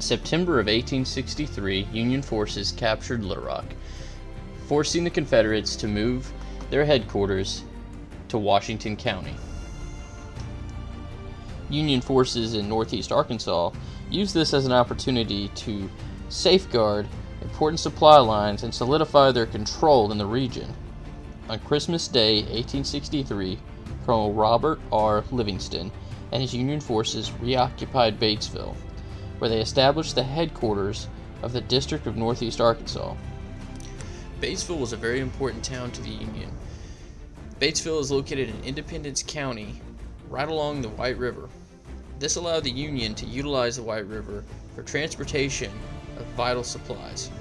In September of 1863, Union forces captured Little Rock, forcing the Confederates to move their headquarters to Washington County. Union forces in northeast Arkansas used this as an opportunity to safeguard important supply lines and solidify their control in the region. On Christmas Day, 1863, Colonel Robert R. Livingston and his Union forces reoccupied Batesville, where they established the headquarters of the District of Northeast Arkansas. Batesville was a very important town to the Union. Batesville is located in Independence County, right along the White River. This allowed the Union to utilize the White River for transportation of vital supplies.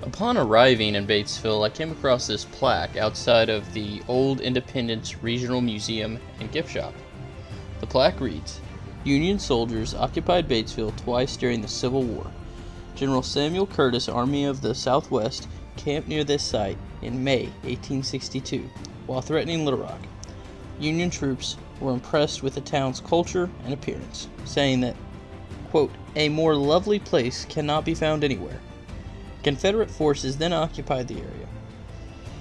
Upon arriving in Batesville, I came across this plaque outside of the Old Independence Regional Museum and Gift Shop. The plaque reads, "Union soldiers occupied Batesville twice during the Civil War. General Samuel Curtis' Army of the Southwest camped near this site in May 1862 while threatening Little Rock. Union troops were impressed with the town's culture and appearance, saying that, quote, a more lovely place cannot be found anywhere. Confederate forces then occupied the area,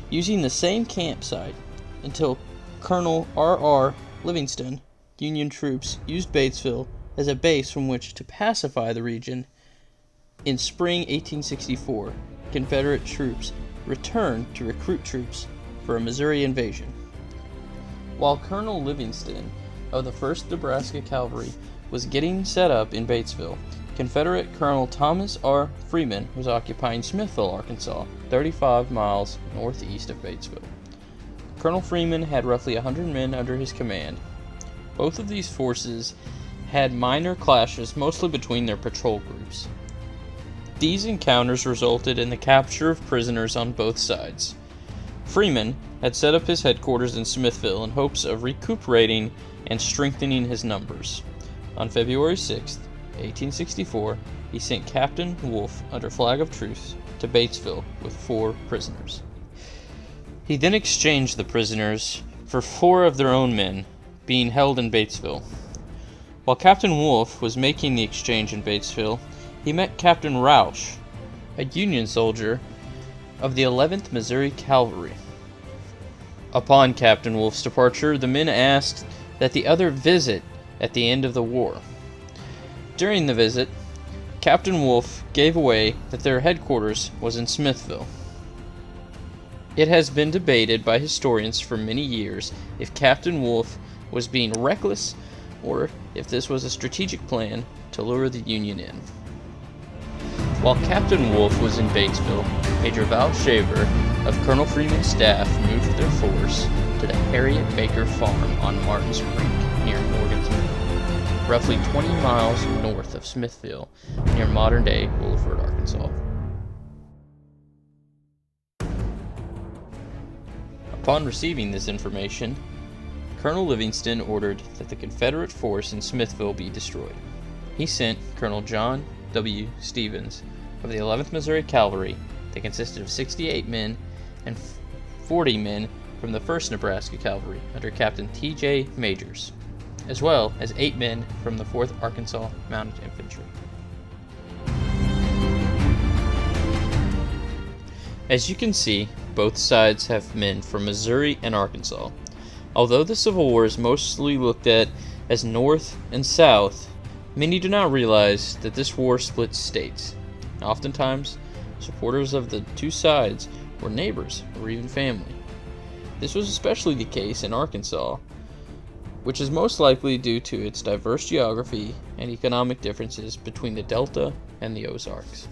using the same campsite until Colonel R.R. Livingston. Union troops used Batesville as a base from which to pacify the region. In spring 1864, Confederate troops returned to recruit troops for a Missouri invasion. While Colonel Livingston of the 1st Nebraska Cavalry was getting set up in Batesville, Confederate Colonel Thomas R. Freeman was occupying Smithville, Arkansas, 35 miles northeast of Batesville. Colonel Freeman had roughly 100 men under his command. Both of these forces had minor clashes, mostly between their patrol groups. These encounters resulted in the capture of prisoners on both sides. Freeman had set up his headquarters in Smithville in hopes of recuperating and strengthening his numbers. On February 6, 1864, he sent Captain Wolfe under flag of truce to Batesville with 4 prisoners. He then exchanged the prisoners for 4 of their own men being held in Batesville. While Captain Wolfe was making the exchange in Batesville, he met Captain Rausch, a Union soldier of the 11th Missouri Cavalry. Upon Captain Wolfe's departure, the men asked that the other visit at the end of the war. During the visit, Captain Wolfe gave away that their headquarters was in Smithville. It has been debated by historians for many years if Captain Wolfe was being reckless or if this was a strategic plan to lure the Union in. While Captain Wolfe was in Batesville, Major Val Shaver of Colonel Freeman's staff moved their force to the Harriet Baker Farm on Martin's Creek near Morgan's Mill, roughly 20 miles north of Smithville, near modern-day Willowford, Arkansas. Upon receiving this information, Colonel Livingston ordered that the Confederate force in Smithville be destroyed. He sent Colonel John W. Stevens of the 11th Missouri Cavalry that consisted of 68 men and 40 men from the 1st Nebraska Cavalry under Captain T.J. Majors, as well as 8 men from the 4th Arkansas Mounted Infantry. As you can see, both sides have men from Missouri and Arkansas. Although the Civil War is mostly looked at as North and South, many do not realize that this war split states. Oftentimes, supporters of the two sides were neighbors or even family. This was especially the case in Arkansas, which is most likely due to its diverse geography and economic differences between the Delta and the Ozarks.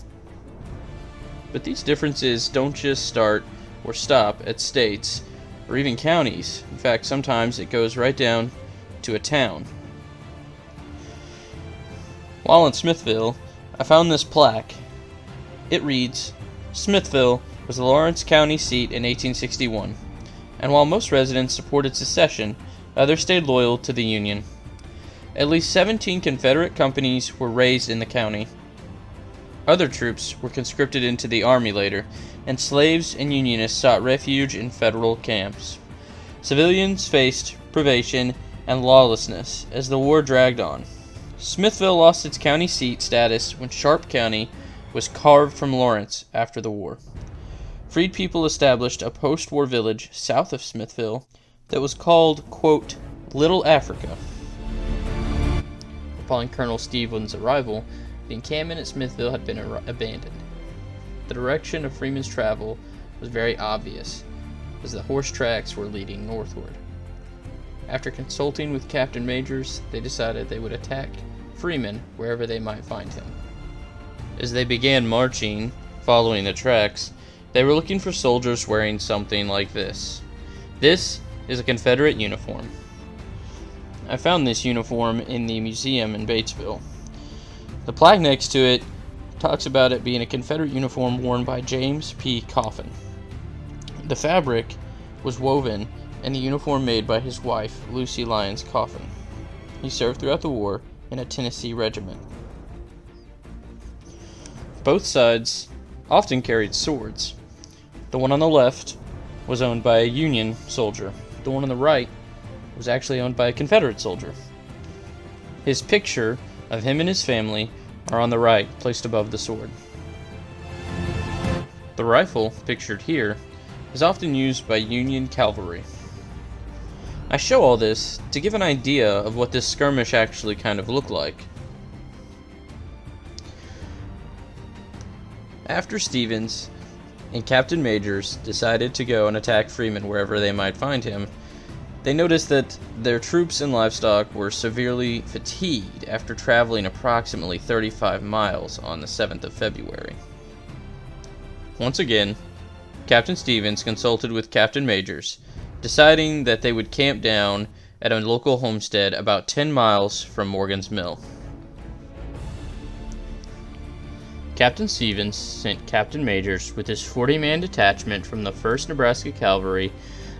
But these differences don't just start or stop at states or even counties. In fact, sometimes it goes right down to a town. While in Smithville, I found this plaque. It reads, "Smithville was the Lawrence County seat in 1861, and while most residents supported secession, others stayed loyal to the Union. At least 17 Confederate companies were raised in the county. Other troops were conscripted into the army later, and slaves and Unionists sought refuge in federal camps. Civilians faced privation and lawlessness as the war dragged on. Smithville lost its county seat status when Sharp County was carved from Lawrence after the war. Freed people established a post-war village south of Smithville that was called, quote, Little Africa. Upon Colonel Stevens' arrival, the encampment at Smithville had been abandoned. The direction of Freeman's travel was very obvious, as the horse tracks were leading northward. After consulting with Captain Majors, they decided they would attack Freeman wherever they might find him. As they began marching, following the tracks, they were looking for soldiers wearing something like this. This is a Confederate uniform. I found this uniform in the museum in Batesville. The plaque next to it talks about it being a Confederate uniform worn by James P. Coffin. The fabric was woven and the uniform made by his wife, Lucy Lyons Coffin. He served throughout the war in a Tennessee regiment. Both sides often carried swords. The one on the left was owned by a Union soldier. The one on the right was actually owned by a Confederate soldier. His picture of him and his family are on the right, placed above the sword. The rifle, pictured here, is often used by Union cavalry. I show all this to give an idea of what this skirmish actually kind of looked like. After Stevens and Captain Majors decided to go and attack Freeman wherever they might find him, they noticed that their troops and livestock were severely fatigued after traveling approximately 35 miles on the 7th of February. Once again, Captain Stevens consulted with Captain Majors, deciding that they would camp down at a local homestead about 10 miles from Morgan's Mill. Captain Stevens sent Captain Majors with his 40-man detachment from the 1st Nebraska Cavalry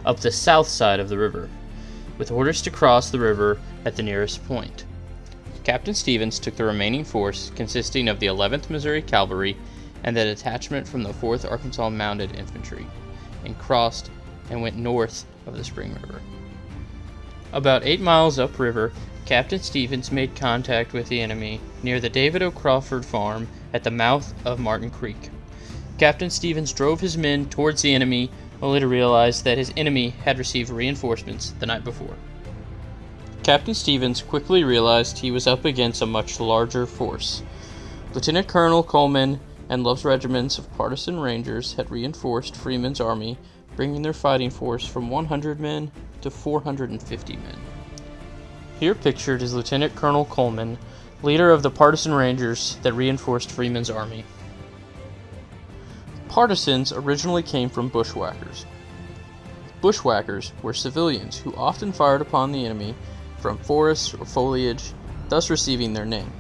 up the south side of the river, with orders to cross the river at the nearest point. Captain Stevens took the remaining force, consisting of the 11th Missouri Cavalry and the detachment from the 4th Arkansas Mounted Infantry, and crossed and went north of the Spring River. About 8 miles upriver, Captain Stevens made contact with the enemy near the David O. Crawford farm at the mouth of Martin Creek. Captain Stevens drove his men towards the enemy, only to realize that his enemy had received reinforcements the night before. Captain Stevens quickly realized he was up against a much larger force. Lieutenant Colonel Coleman and Love's regiments of partisan Rangers had reinforced Freeman's army, bringing their fighting force from 100 men to 450 men. Here pictured is Lieutenant Colonel Coleman, leader of the partisan Rangers that reinforced Freeman's army. Partisans originally came from bushwhackers. Bushwhackers were civilians who often fired upon the enemy from forests or foliage, thus receiving their name.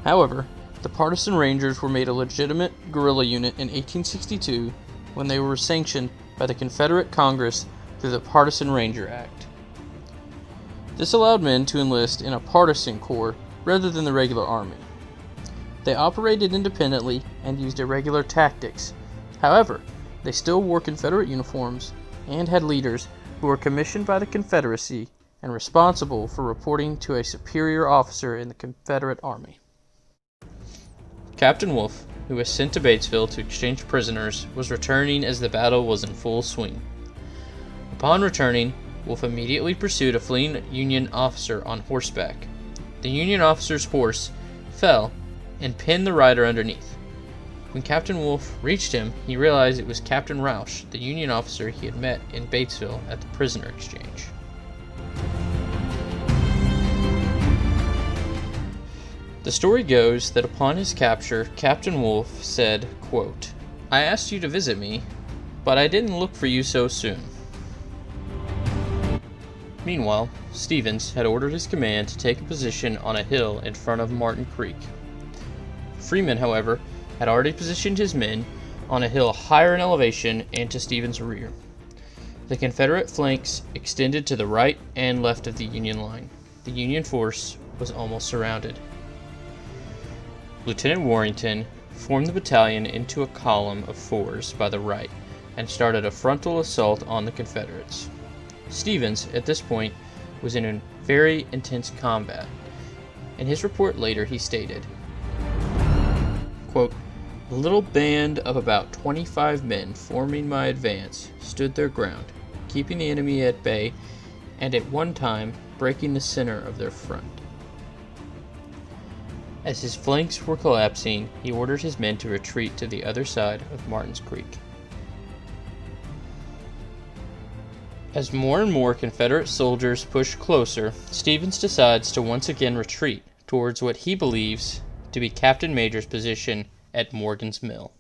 However, the partisan Rangers were made a legitimate guerrilla unit in 1862 when they were sanctioned by the Confederate Congress through the Partisan Ranger Act. This allowed men to enlist in a partisan corps rather than the regular army. They operated independently and used irregular tactics. However, they still wore Confederate uniforms and had leaders who were commissioned by the Confederacy and responsible for reporting to a superior officer in the Confederate Army. Captain Wolfe, who was sent to Batesville to exchange prisoners, was returning as the battle was in full swing. Upon returning, Wolfe immediately pursued a fleeing Union officer on horseback. The Union officer's horse fell and pinned the rider underneath. When Captain Wolfe reached him, he realized it was Captain Rausch, the Union officer he had met in Batesville at the prisoner exchange. The story goes that upon his capture, Captain Wolfe said, quote, "I asked you to visit me, but I didn't look for you so soon." Meanwhile, Stevens had ordered his command to take a position on a hill in front of Martin Creek. Freeman, however, had already positioned his men on a hill higher in elevation and to Stevens' rear. The Confederate flanks extended to the right and left of the Union line. The Union force was almost surrounded. Lieutenant Warrington formed the battalion into a column of fours by the right and started a frontal assault on the Confederates. Stevens, at this point, was in a very intense combat. In his report later, he stated, quote, "A little band of about 25 men forming my advance stood their ground, keeping the enemy at bay and at one time breaking the center of their front. As his flanks were collapsing, he ordered his men to retreat to the other side of Martin's Creek." As more and more Confederate soldiers push closer, Stevens decides to once again retreat towards what he believes to be Captain Major's position at Morgan's Mill.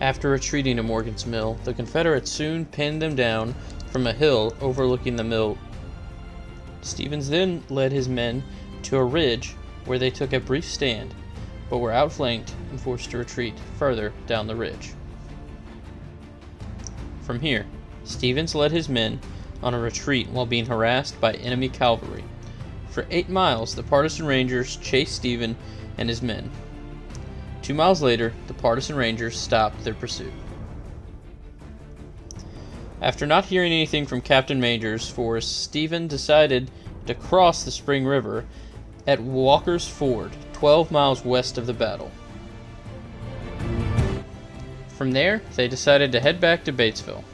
After retreating to Morgan's Mill, the Confederates soon pinned them down from a hill overlooking the mill. Stevens then led his men to a ridge where they took a brief stand, but were outflanked and forced to retreat further down the ridge. From here, Stevens led his men on a retreat while being harassed by enemy cavalry. For 8 miles, the partisan Rangers chased Stevens and his men. 2 miles later, the partisan Rangers stopped their pursuit. After not hearing anything from Captain Major's force, Stevens decided to cross the Spring River at Walker's Ford, 12 miles west of the battle. From there, they decided to head back to Batesville.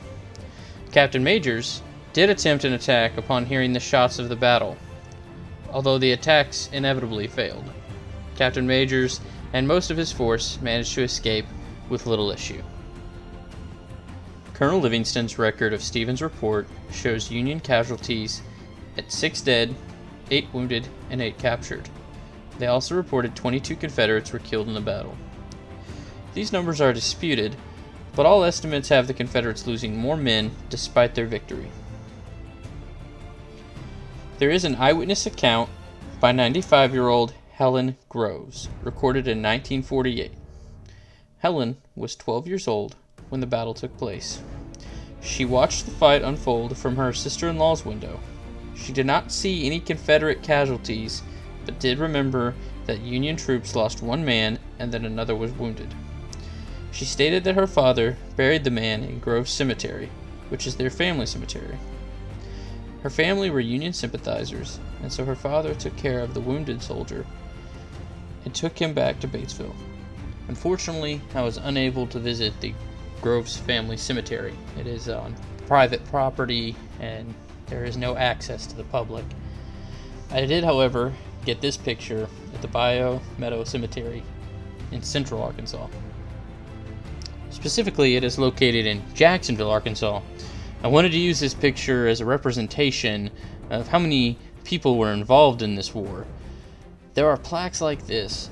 Captain Majors did attempt an attack upon hearing the shots of the battle, although the attacks inevitably failed. Captain Majors and most of his force managed to escape with little issue. Colonel Livingston's record of Stevens' report shows Union casualties at 6 dead, 8 wounded, and 8 captured. They also reported 22 Confederates were killed in the battle. These numbers are disputed, but all estimates have the Confederates losing more men despite their victory. There is an eyewitness account by 95-year-old Helen Groves, recorded in 1948. Helen was 12 years old when the battle took place. She watched the fight unfold from her sister-in-law's window. She did not see any Confederate casualties, but did remember that Union troops lost 1 man and that another was wounded. She stated that her father buried the man in Grove Cemetery, which is their family cemetery. Her family were Union sympathizers, and so her father took care of the wounded soldier and took him back to Batesville. Unfortunately, I was unable to visit the Groves family cemetery. It is on private property and there is no access to the public. I did, however, get this picture at the Bayou Meadow Cemetery in central Arkansas. Specifically, it is located in Jacksonville, Arkansas. I wanted to use this picture as a representation of how many people were involved in this war. There are plaques like this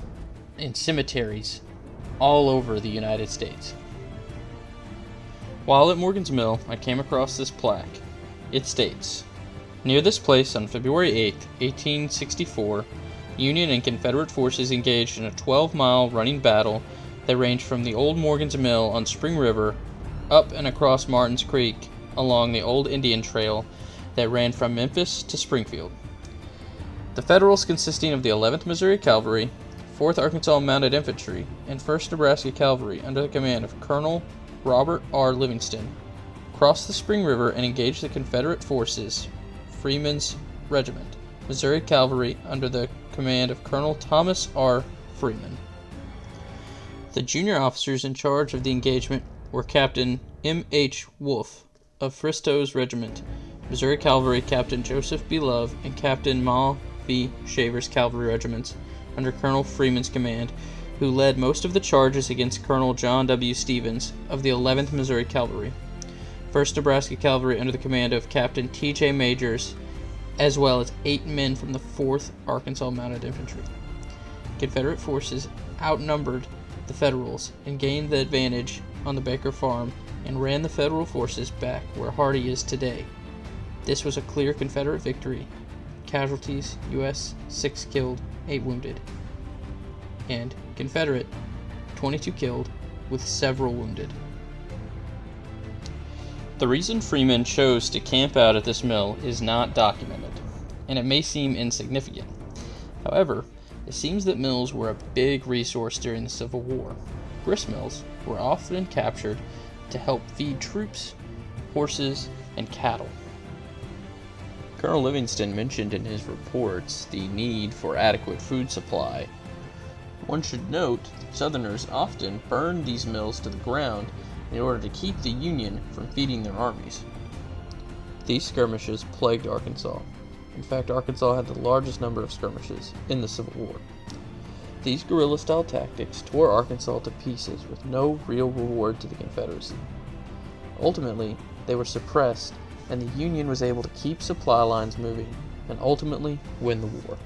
in cemeteries all over the United States. While at Morgan's Mill, I came across this plaque. It states, "Near this place on February 8, 1864, Union and Confederate forces engaged in a 12-mile running battle that ranged from the old Morgan's Mill on Spring River up and across Martin's Creek along the old Indian Trail that ran from Memphis to Springfield. The Federals, consisting of the 11th Missouri Cavalry, 4th Arkansas Mounted Infantry, and 1st Nebraska Cavalry under the command of Colonel Robert R. Livingston, crossed the Spring River and engaged the Confederate forces, Freeman's Regiment, Missouri Cavalry under the command of Colonel Thomas R. Freeman. The junior officers in charge of the engagement were Captain M. H. Wolfe of Fristow's Regiment, Missouri Cavalry Captain Joseph B. Love, and Captain Ma V. Shaver's Cavalry Regiments under Colonel Freeman's command, who led most of the charges against Colonel John W. Stevens of the 11th Missouri Cavalry, 1st Nebraska Cavalry under the command of Captain T.J. Majors, as well as 8 men from the 4th Arkansas Mounted Infantry. Confederate forces outnumbered the Federals and gained the advantage on the Baker Farm and ran the Federal forces back where Hardee is today. This was a clear Confederate victory. Casualties, U.S. 6 killed, 8 wounded. And Confederate, 22 killed, with several wounded. The reason freemen chose to camp out at this mill is not documented, and it may seem insignificant. However, it seems that mills were a big resource during the Civil War. Grist mills were often captured to help feed troops, horses, and cattle. Colonel Livingston mentioned in his reports the need for adequate food supply. One should note that Southerners often burned these mills to the ground in order to keep the Union from feeding their armies. These skirmishes plagued Arkansas. In fact, Arkansas had the largest number of skirmishes in the Civil War. These guerrilla-style tactics tore Arkansas to pieces with no real reward to the Confederacy. Ultimately, they were suppressed, and the Union was able to keep supply lines moving and ultimately win the war.